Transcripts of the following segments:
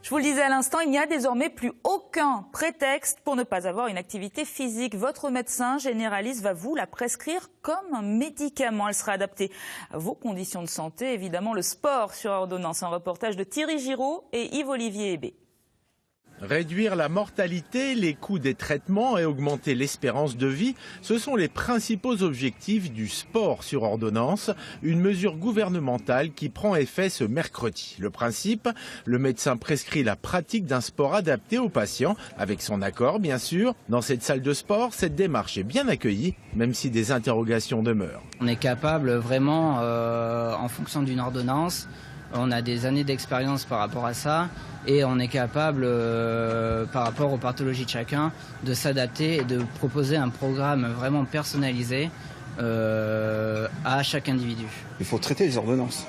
Je vous le disais à l'instant, il n'y a désormais plus aucun prétexte pour ne pas avoir une activité physique. Votre médecin généraliste va vous la prescrire comme un médicament. Elle sera adaptée à vos conditions de santé. Évidemment, le sport sur ordonnance. Un reportage de Thierry Giraud et Yves-Olivier Hébé. Réduire la mortalité, les coûts des traitements et augmenter l'espérance de vie, ce sont les principaux objectifs du sport sur ordonnance, une mesure gouvernementale qui prend effet ce mercredi. Le principe, le médecin prescrit la pratique d'un sport adapté aux patients, avec son accord bien sûr. Dans cette salle de sport, cette démarche est bien accueillie, même si des interrogations demeurent. On est capable vraiment, en fonction d'une ordonnance, on a des années d'expérience par rapport à ça et on est capable, par rapport aux pathologies de chacun, de s'adapter et de proposer un programme vraiment personnalisé à chaque individu. Il faut traiter les ordonnances.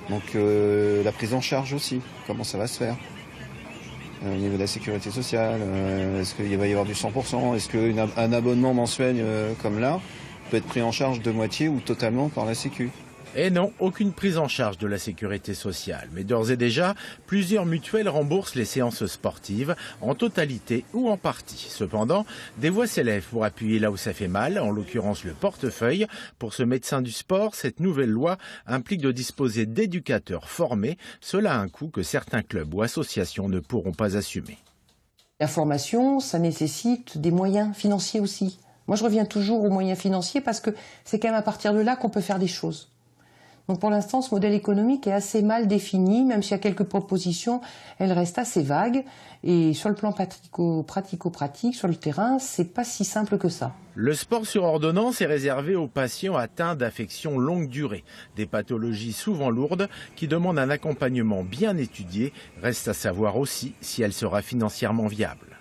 Donc la prise en charge aussi, comment ça va se faire au niveau de la sécurité sociale, est-ce qu'il va y avoir du 100%, est-ce qu'un abonnement mensuel comme là peut être pris en charge de moitié ou totalement par la Sécu? Et non, aucune prise en charge de la sécurité sociale. Mais d'ores et déjà, plusieurs mutuelles remboursent les séances sportives, en totalité ou en partie. Cependant, des voix s'élèvent pour appuyer là où ça fait mal, en l'occurrence le portefeuille. Pour ce médecin du sport, cette nouvelle loi implique de disposer d'éducateurs formés. Cela a un coût que certains clubs ou associations ne pourront pas assumer. La formation, ça nécessite des moyens financiers aussi. Moi, je reviens toujours aux moyens financiers parce que c'est quand même à partir de là qu'on peut faire des choses. Donc pour l'instant, ce modèle économique est assez mal défini, même s'il y a quelques propositions, elles restent assez vagues. Et sur le plan pratico-pratique, sur le terrain, c'est pas si simple que ça. Le sport sur ordonnance est réservé aux patients atteints d'affections longue durée, des pathologies souvent lourdes qui demandent un accompagnement bien étudié. Reste à savoir aussi si elle sera financièrement viable.